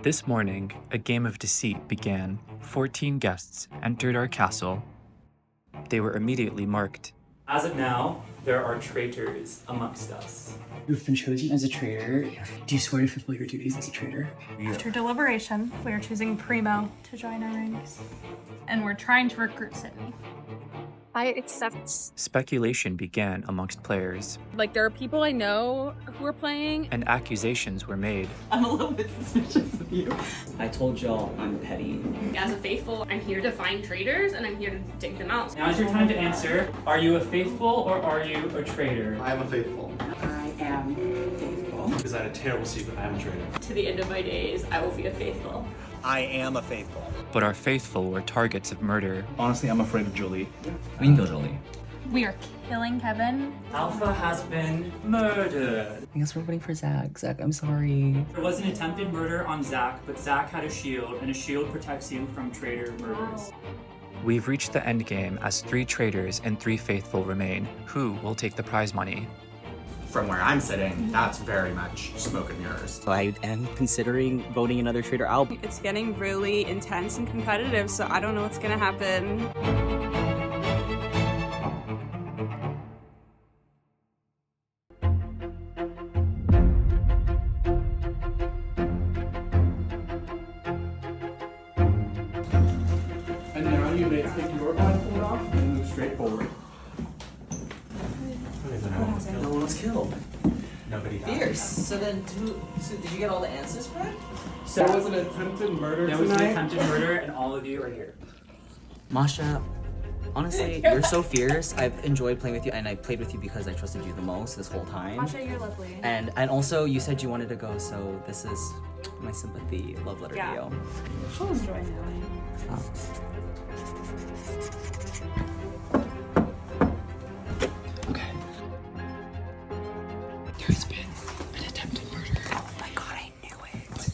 This morning, a game of deceit began. 14 guests entered our castle. They were immediately marked. As of now, there are traitors amongst us. You've been chosen as a traitor. Do you swear to fulfill your duties as a traitor? After deliberation, we are choosing Primo to join our ranks. And we're trying to recruit Sydney. I accept. Speculation began amongst players, Like, there are people I know who are playing. and accusations were made. I'm a little bit suspicious of you. I told y'all I'm petty. As a faithful, I'm here to find traitors and I'm here to take them out. Now is your time to answer. Are you a faithful or are you a traitor? I am a faithful. I am faithful. Because I had a terrible secret, I am a traitor. To the end of my days, I will be a faithful. I am a faithful. But our faithful were targets of murder. Honestly, I'm afraid of Julie. We can go, Jolie. We are killing Kevin. Alpha has been murdered. I guess we're voting for Zach. Zach, I'm sorry. There was an attempted murder on Zach, but Zach had a shield, and a shield protects you from traitor murders. We've reached the endgame as 3 traitors and 3 faithful remain. Who will take the prize money? From where I'm sitting, that's very much smoke and mirrors. So I am considering voting another traitor out. It's getting really intense and competitive, so I don't know what's gonna happen. And now you may take your blindfold off and move straight forward. No one was killed. Nobody died. Fierce. So then, did you get all the answers right? So There was an attempted murder there was an tonight. attempted murder, and all of you are here. Masha, honestly, you're so fierce. I've enjoyed playing with you, and I played with you because I trusted you the most this whole time. Masha, you're lovely. And also, you said you wanted to go, so this is my sympathy love letter Yeah. to you. She'll enjoy knowing. Okay. There has been an attempted murder. Oh my god, I knew it.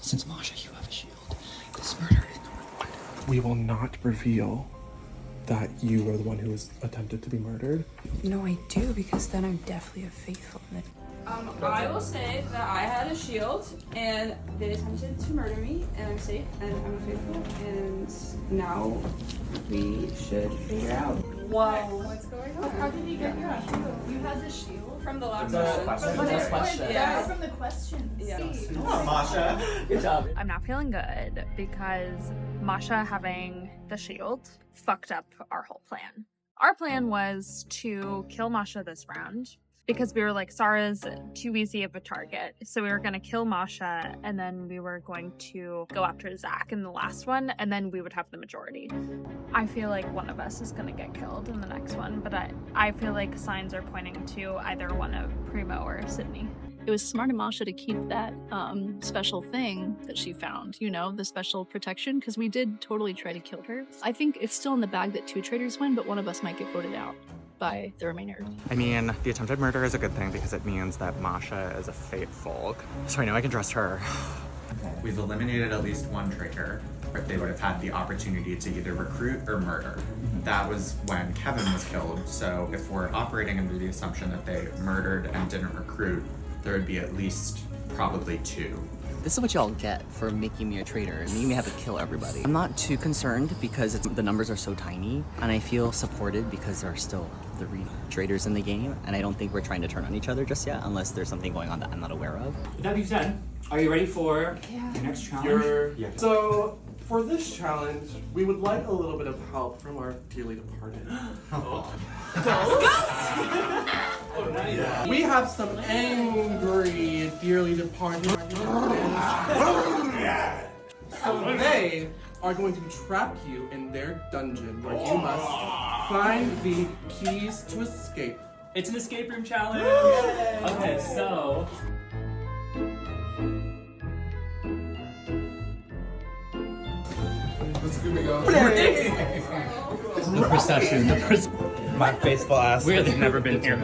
Since Masha, you have a shield. This murder is number 1. We will not reveal that you were the one who was attempted to be murdered. No, I do, because then I'm definitely a faithful. I will say that I had a shield, and they attempted to murder me, and I'm safe, and I'm a faithful, and now we should figure out. Whoa. What's going on? How did you get your shield? You had the shield? From the last question. Yeah. From the questions. Yeah. Come on, Masha. Good job. I'm not feeling good because Masha having the shield fucked up our whole plan. Our plan was to kill Masha this round because we were like, Sarah's too easy of a target. So we were going to kill Masha and then we were going to go after Zach in the last one and then we would have the majority. I feel like one of us is going to get killed in the next one, but I feel like signs are pointing to either one of Primo or Sydney. It was smart of Masha to keep that special thing that she found, you know, the special protection, because we did totally try to kill her. I think it's still in the bag that 2 traitors win, but one of us might get voted out by the remainder. I mean, the attempted murder is a good thing because it means that Masha is a faithful. So I know I can trust her. We've eliminated at least 1 traitor, but they would have had the opportunity to either recruit or murder. That was when Kevin was killed, so if we're operating under the assumption that they murdered and didn't recruit, there would be at least probably 2. This is what y'all get for making me a traitor, and you may have to kill everybody. I'm not too concerned because the numbers are so tiny, and I feel supported because there are still 3 traitors in the game, and I don't think we're trying to turn on each other just yet, unless there's something going on that I'm not aware of. With that being said, are you ready for your next challenge? So, for this challenge, we would like a little bit of help from our dearly departed. We have some angry, dearly departed. So they are going to trap you in their dungeon where you must find the keys to escape. It's an escape room challenge. Okay, so Let's give it a go. the procession. My faithful ass. We've never been here.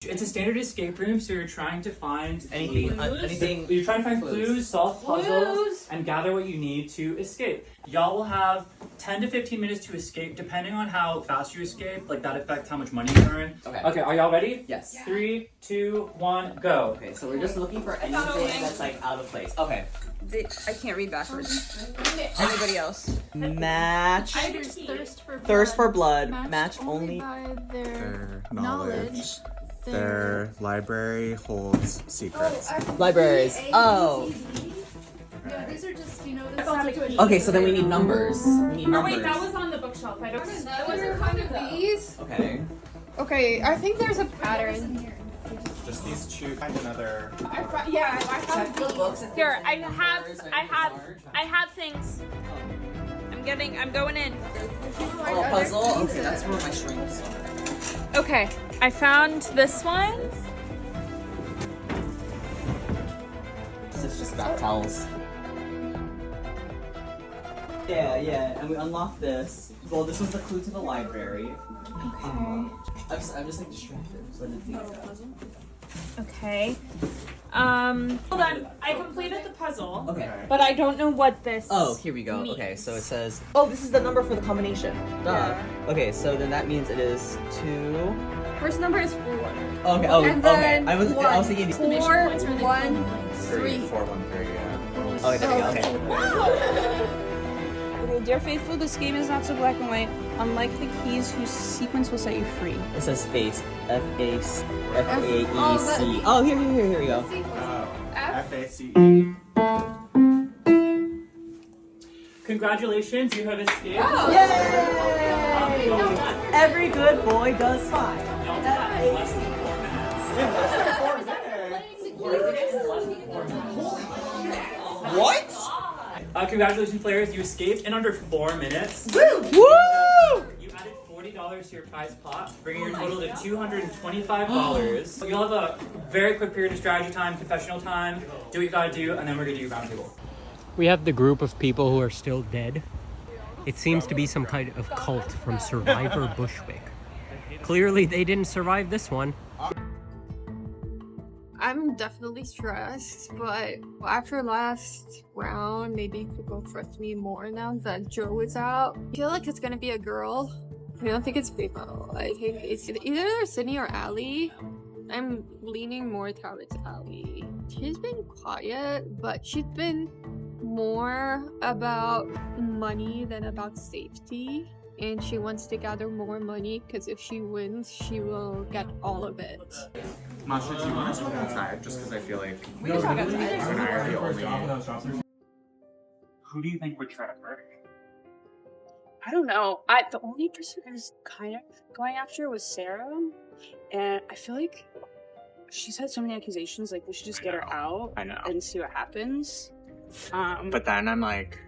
It's a standard standard escape room, so you're trying to find Anything, clues. anything. You're trying to find clues, solve puzzles, and gather what you need to escape. Y'all will have 10 to 15 minutes to escape, depending on how fast you escape. Like, that affects how much money you earn. Okay, are y'all ready? Yes. 3, 2, 1, go. Okay, so we're just looking for anything that's like out of place. Okay. I can't read backwards. Anybody else? Match. Thirst for blood. Match only. by their Their knowledge. Their library holds secrets. Libraries. Oh. Yeah, these are just, you know, Okay, so then we need numbers. We need Oh numbers. wait, that was on the bookshelf. I don't. That was kind of these. Okay. Okay, I think there's a pattern. Just these two. Find another. I have these. Here, I have things. I'm going in. Oh, puzzle. Okay, that's where my shrinks are. Okay, I found this one. This is just back towels. Yeah, and we unlocked this. Well, this was the clue to the library. Okay. I'm just like distracted. So I didn't think Okay. Hold on. I completed the puzzle. Okay. But I don't know what this. Oh, here we go. means. Okay, so it says. Oh, this is the number for the combination. Duh. Yeah. Okay, so then that means it is 2. First number is 4. Okay. Oh, And okay. then I was thinking 4, 1, 3. 4, 1, 3. Yeah. Oh, there we go. Okay. Okay, dear faithful, this game is not so black and white. Unlike the keys whose sequence will set you free. It says face. F-A-E-C. Oh, here we go. F-A-C-E. Congratulations, you have escaped. Yay! Every good boy does fine. Y'all did that in less than 4 minutes. What? Congratulations, players. You escaped in under 4 minutes. Woo! You added $40 to your prize pot, bringing your total to $225. You'll have a very quick period of strategy time, confessional time. Do what you gotta do, and then we're gonna do round table. We have the group of people who are still dead. It seems to be some kind of cult from Survivor Bushwick. Clearly, they didn't survive this one. I'm definitely stressed, but after last round, maybe people trust me more now that Joe is out. I feel like it's gonna be a girl. I don't think it's female. I think it's either Sydney or Allie. I'm leaning more towards Allie. She's been quiet, but she's been more about money than about safety. And she wants to gather more money because if she wins, she will get all of it. Masha, do you want to talk outside? Just because I feel like We can talk outside. you and I are the only. Who do you think would try to murder you? I don't know. The only person I was kind of going after was Sarah. And I feel like she's had so many accusations, like we should just get her out I know. and see what happens. But then I'm like,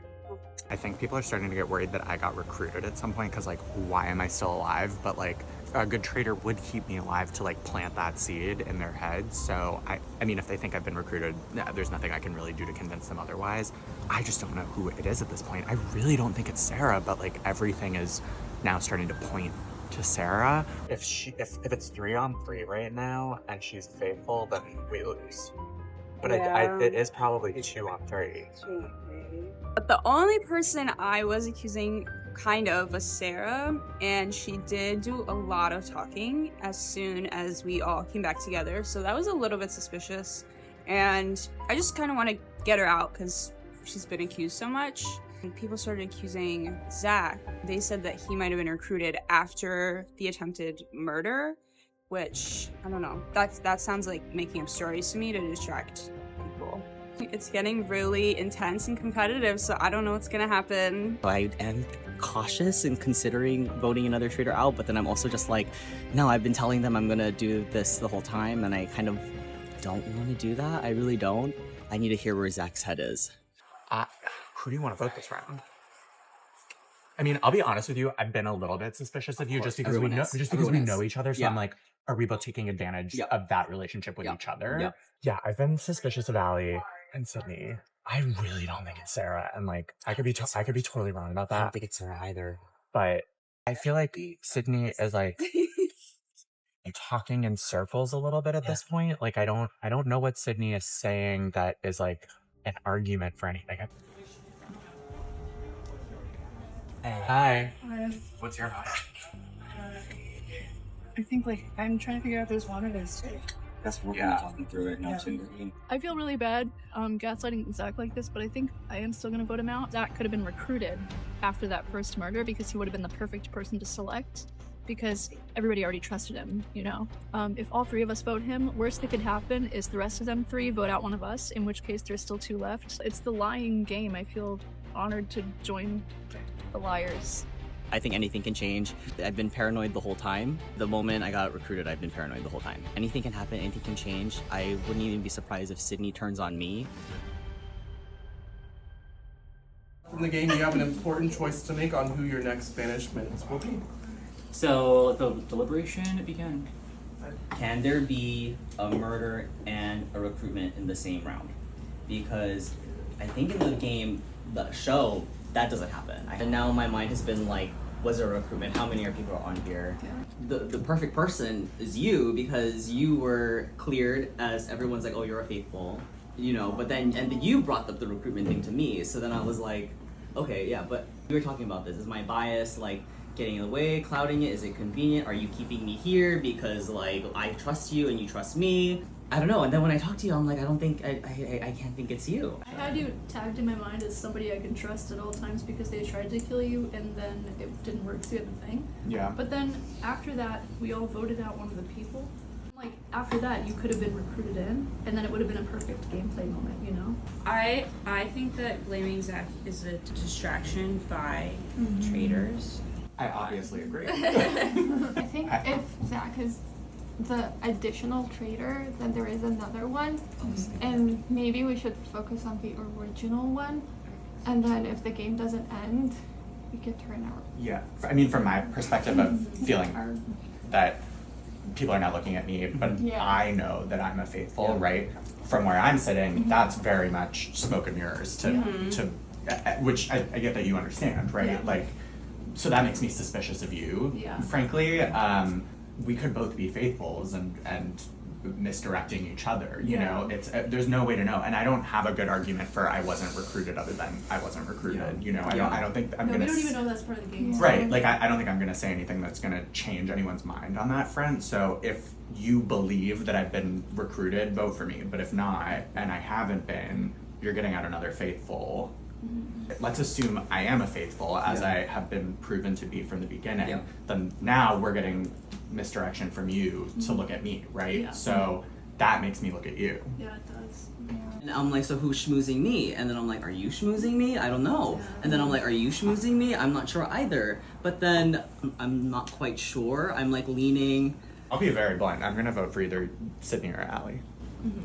I think people are starting to get worried that I got recruited at some point because, like, why am I still alive? But, like, a good traitor would keep me alive to, like, plant that seed in their heads. So, I mean, if they think I've been recruited, there's nothing I can really do to convince them otherwise. I just don't know who it is at this point. I really don't think it's Sarah, but, like, everything is now starting to point to Sarah. If it's 3-on-3 right now and she's faithful, then we lose. But Yeah. it is probably 2-on-3. But the only person I was accusing kind of was Sarah, and she did do a lot of talking as soon as we all came back together, so that was a little bit suspicious. And I just kind of want to get her out because she's been accused so much. And people started accusing Zach. They said that he might have been recruited after the attempted murder, which, I don't know, that sounds like making up stories to me to distract people. It's getting really intense and competitive, so I don't know what's gonna happen. I am cautious in considering voting another traitor out, but then I'm also just like, no, I've been telling them I'm gonna do this the whole time, and I kind of don't want to do that. I really don't. I need to hear where Zach's head is. Who do you want to vote this round? I mean, I'll be honest with you. I've been a little bit suspicious of you just because we know each other. So Yeah. I'm like, are we both taking advantage Yep. of that relationship with Yep. each other? Yep. Yeah, I've been suspicious of Allie and Sydney. I really don't think it's Sarah, and like, I could be totally wrong about I don't that. think it's Sarah either. But I feel like Sydney is like, talking in circles a little bit at this point. Like I don't know what Sydney is saying that is like an argument for anything. Hi. What's your house? I think I'm trying to figure out if there's water that's That's what we're talking through right now too. I feel really bad gaslighting Zach like this, but I think I am still gonna vote him out. Zach could have been recruited after that first murder because he would have been the perfect person to select because everybody already trusted him, you know? If all 3 of us vote him, worst that could happen is the rest of them 3 vote out one of us, in which case there's still 2 left. It's the lying game. I feel honored to join the liars. I think anything can change. I've been paranoid the whole time. The moment I got recruited, I've been paranoid the whole time. Anything can happen, anything can change. I wouldn't even be surprised if Sydney turns on me. In the game, you have an important choice to make on who your next banishment will be. So the deliberation began. Can there be a murder and a recruitment in the same round? Because I think in the game, the show, that doesn't happen. And now my mind has been like, was there a recruitment? How many people are on here? Yeah. The perfect person is you because you were cleared as everyone's like, oh, you're a faithful, you know, but then, and you brought up the recruitment thing to me. So then I was like, okay, yeah, but we were talking about this. Is my bias like getting in the way, clouding it? Is it convenient? Are you keeping me here because like I trust you and you trust me? I don't know. And then when I talk to you, I'm like, I don't think, I can't think it's you. I had you tagged in my mind as somebody I can trust at all times because they tried to kill you and then it didn't work through the thing. Yeah. But then after that, we all voted out one of the people. Like after that, you could have been recruited in and then it would have been a perfect gameplay moment, you know? I think that blaming Zach is a distraction by traitors. I obviously agree. I think if Zach is the additional traitor, then there is another one, and maybe we should focus on the original one, and then if the game doesn't end, we could turn our... Yeah, I mean, from my perspective of feeling that people are not looking at me, but I know that I'm a faithful, right? From where I'm sitting, that's very much smoke and mirrors to which I get that you understand, right? Yeah. Like, so that makes me suspicious of you, frankly. We could both be faithfuls and misdirecting each other, you know? It's there's no way to know, and I don't have a good argument for I wasn't recruited other than I wasn't recruited, you know? I don't think I'm gonna... we don't even know that's part of the game. Right, like I don't think I'm gonna say anything that's gonna change anyone's mind on that front, so if you believe that I've been recruited, vote for me, but if not, and I haven't been, you're getting out another faithful. Let's assume I am a faithful, as I have been proven to be from the beginning, then now we're getting misdirection from you to look at me, right? So that makes me look at you. Yeah, it does. And I'm like, so who's schmoozing me? And then I'm like, are you schmoozing me? I don't know. And then I'm like, are you schmoozing me? I'm not sure either. But then I'm not quite sure. I'm like leaning. I'll be very blunt. I'm gonna vote for either Sydney or Allie.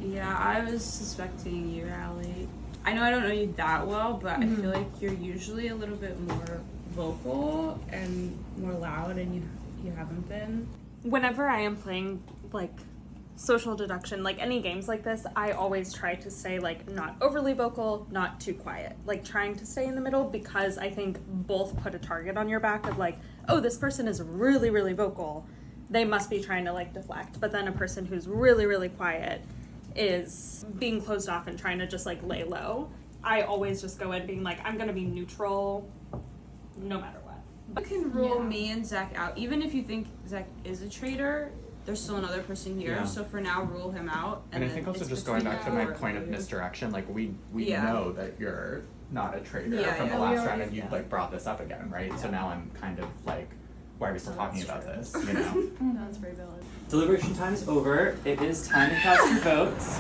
Yeah, I was suspecting you, Allie. I know I don't know you that well, but I feel like you're usually a little bit more vocal and more loud, and you haven't been. Whenever I am playing like social deduction, like any games like this, I always try to stay like not overly vocal, not too quiet, like trying to stay in the middle, because I think both put a target on your back of like, oh, this person is really, really vocal, they must be trying to like deflect, but then a person who's really, really quiet is being closed off and trying to just like lay low. I always just go in being like, I'm gonna be neutral no matter what. You can rule me and Zach out. Even if you think Zach is a traitor, there's still another person here, so for now rule him out. And I think also just going back to my point of misdirection, like we know that you're not a traitor from the last round, and you like brought this up again, right? So now I'm kind of like, why are we still talking about this, you know? No, that's very valid. Deliberation time is over. It is time to cast your votes.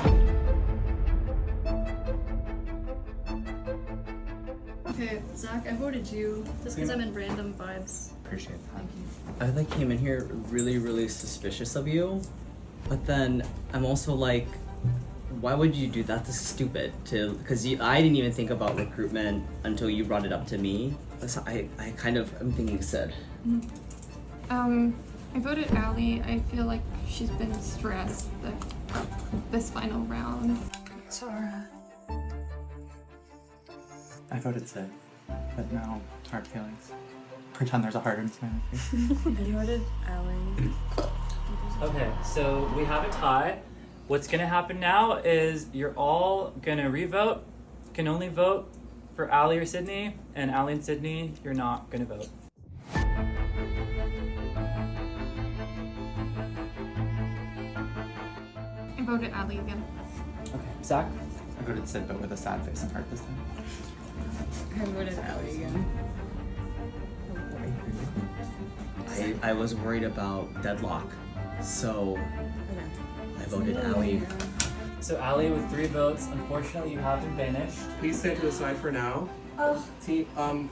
Okay, Zach, I voted you just because I'm in random vibes. Appreciate that. Thank you. I like came in here really, really suspicious of you, but then I'm also like, why would you do that? This is stupid. Because I didn't even think about recruitment until you brought it up to me. So I'm thinking Sid. I voted Allie. I feel like she's been stressed this final round. Tara. I voted Sid, but no hard feelings. Pretend there's a heart in my face. You voted Allie. Okay, so we have a tie. What's gonna happen now is you're all gonna revote. You can only vote for Allie or Sydney, and Allie and Sydney, you're not gonna vote. I voted Ali again. Okay, Zach? I voted Sid, but with a sad face and heart this time. I voted Ali again. I was worried about deadlock, so I voted Ali. So Allie with 3 votes. Unfortunately, you have been banished. Please stand to the side for now. Team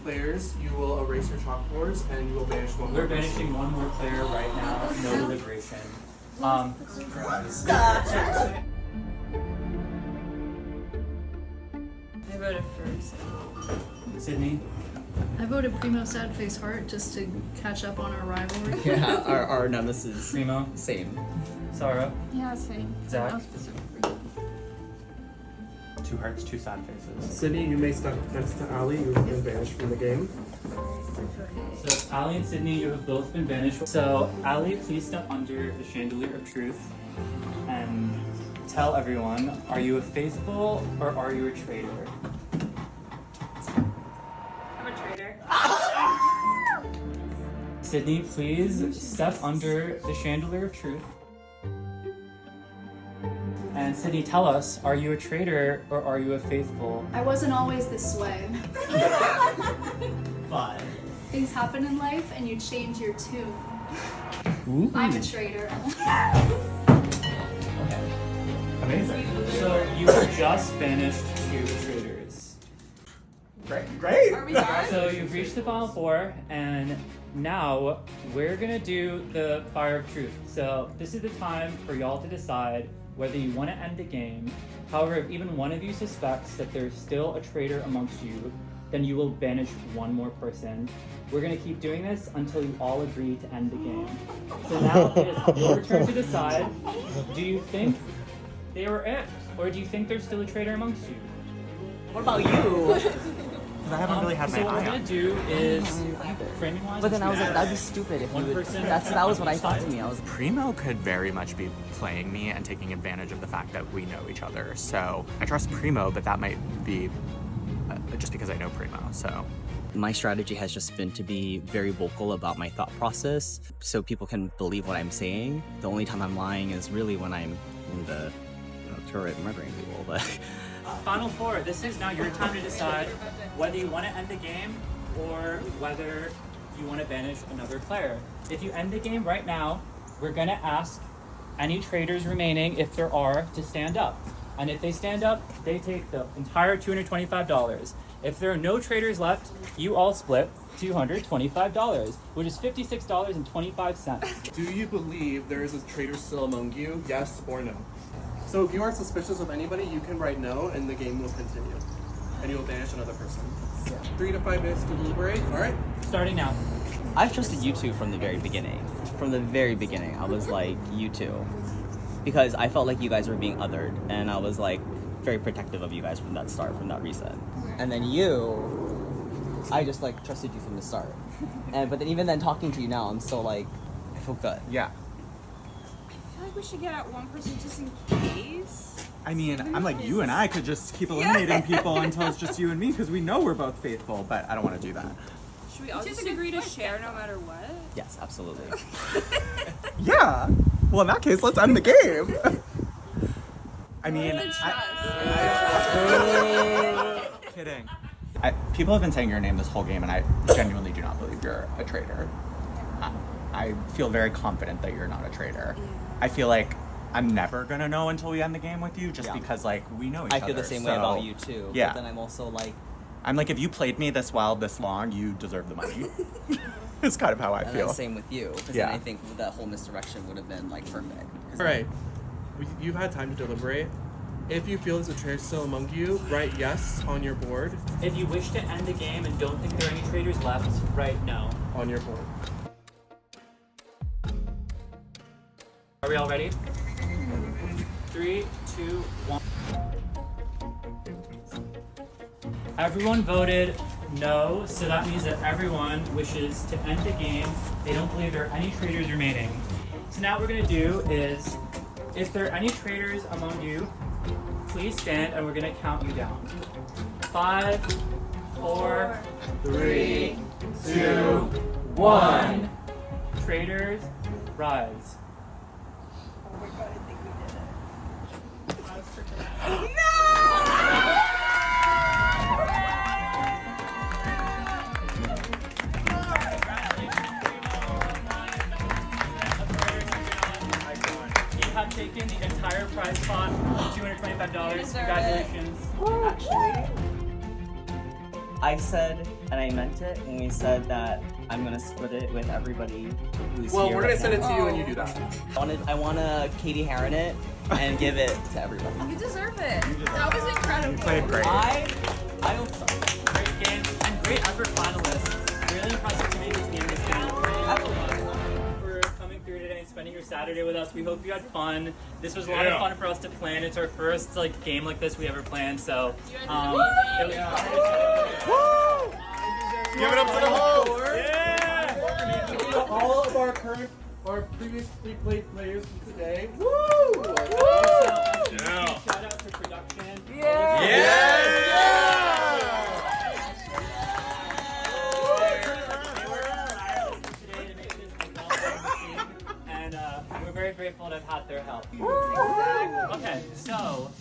players, you will erase your chalkboards and you will banish one more. We're banishing one more player right now. No deliberation. I voted first. Sydney? I voted Primo Sad Face Heart just to catch up on our rivalry. Yeah, our nemesis. Primo? Same. Sarah? Yeah, same. Zach? No specific. 2 hearts, 2 sad faces. Sydney, you may step next to Ali. You've been banished from the game. So Allie and Sydney, you have both been banished. So Allie, please step under the chandelier of truth and tell everyone, are you a faithful or are you a traitor? I'm a traitor. Sydney, please step under the chandelier of truth. And Sydney, tell us, are you a traitor or are you a faithful? I wasn't always this way. But Things happen in life and you change your tune. Ooh. I'm a traitor. Amazing. So you were just banished 2 traitors. Great. Are we done? So you've reached the final 4, and now we're gonna do the fire of truth. So this is the time for y'all to decide whether you want to end the game. However, if even one of you suspects that there's still a traitor amongst you, then you will banish one more person. We're gonna keep doing this until you all agree to end the game. So now it is your turn to decide. Do you think they were it, or do you think there's still a traitor amongst you? what about you? I haven't really had So my what we're eye gonna on. do is framing wise. But then I was like, that'd be stupid if One you would. person That was what I on each thought to side. me. I was Primo could very much be playing me and taking advantage of the fact that we know each other. So I trust Primo, but that might be just because I know Primo. So my strategy has just been to be very vocal about my thought process so people can believe what I'm saying. The only time I'm lying is really when I'm in the turret murdering people. But Final 4. This is now your time to decide whether you want to end the game or whether you want to banish another player. If you end the game right now, we're gonna ask any traitors remaining, if there are, to stand up. And if they stand up, they take the entire $225. If there are no traitors left, you all split $225, which is $56.25. Do you believe there is a traitor still among you? Yes or no? So if you are suspicious of anybody, you can write no and the game will continue. And you will banish another person. 3 to 5 minutes to deliberate. Alright? Starting now. I've trusted you two from the very beginning. From the very beginning, I was like, you two. Because I felt like you guys were being othered, and I was like, very protective of you guys from that start, from that reason. And then you, I just like trusted you from the start. But then even then talking to you now, I'm still like, I feel good. yeah. I feel like we should get out one person just in case. I mean, I'm like, you and I could just keep eliminating people until it's just you and me because we know we're both faithful, but I don't want to do that. Should we all just agree to share no matter what? Yes, absolutely. Yeah. Well, in that case, let's end the game. I mean, kidding. People have been saying your name this whole game, and I genuinely do not believe you're a traitor. I feel very confident that you're not a traitor. I feel like I'm never gonna know until we end the game with you, just because like we know each other. I feel the same way about you too. Yeah. But then I'm also like, I'm like, if you played me this well, this long, you deserve the money. It's kind of how I and feel. then same with you. Because Yeah. then I think that whole misdirection would have been like perfect. Alright. You've had time to deliberate. If you feel there's a traitor still among you, write yes on your board. If you wish to end the game and don't think there are any traitors left, write no. On your board. Are we all ready? 3, 2, 1. Everyone voted no, so that means that everyone wishes to end the game. They don't believe there are any traitors remaining. So So now what we're gonna do is, if there are any traitors among you, please stand and we're gonna count you down. 5, 4, 3, 2, 1. Traitors, rise. Oh my god, I think we did it. You have taken the entire prize pot, $225. Congratulations. Actually, I said, and I meant it, when we said that I'm gonna split it with everybody who's Well, here we're gonna right send it now. to you and you do that. I wanna Katie Heron it and give it to everybody. You deserve it. That was incredible. You played great. I hope so. Great game and great effort, finalists. Really impressive to make it to the end of this game. For coming through today and spending your Saturday with us. We hope you had fun. This was a lot of fun for us to plan. It's our first game like this we ever planned, so it was Give it up to the host! Yeah! All of our previously played players from today. Woo! Shout out to production. And we're very grateful to have had their help. Okay, so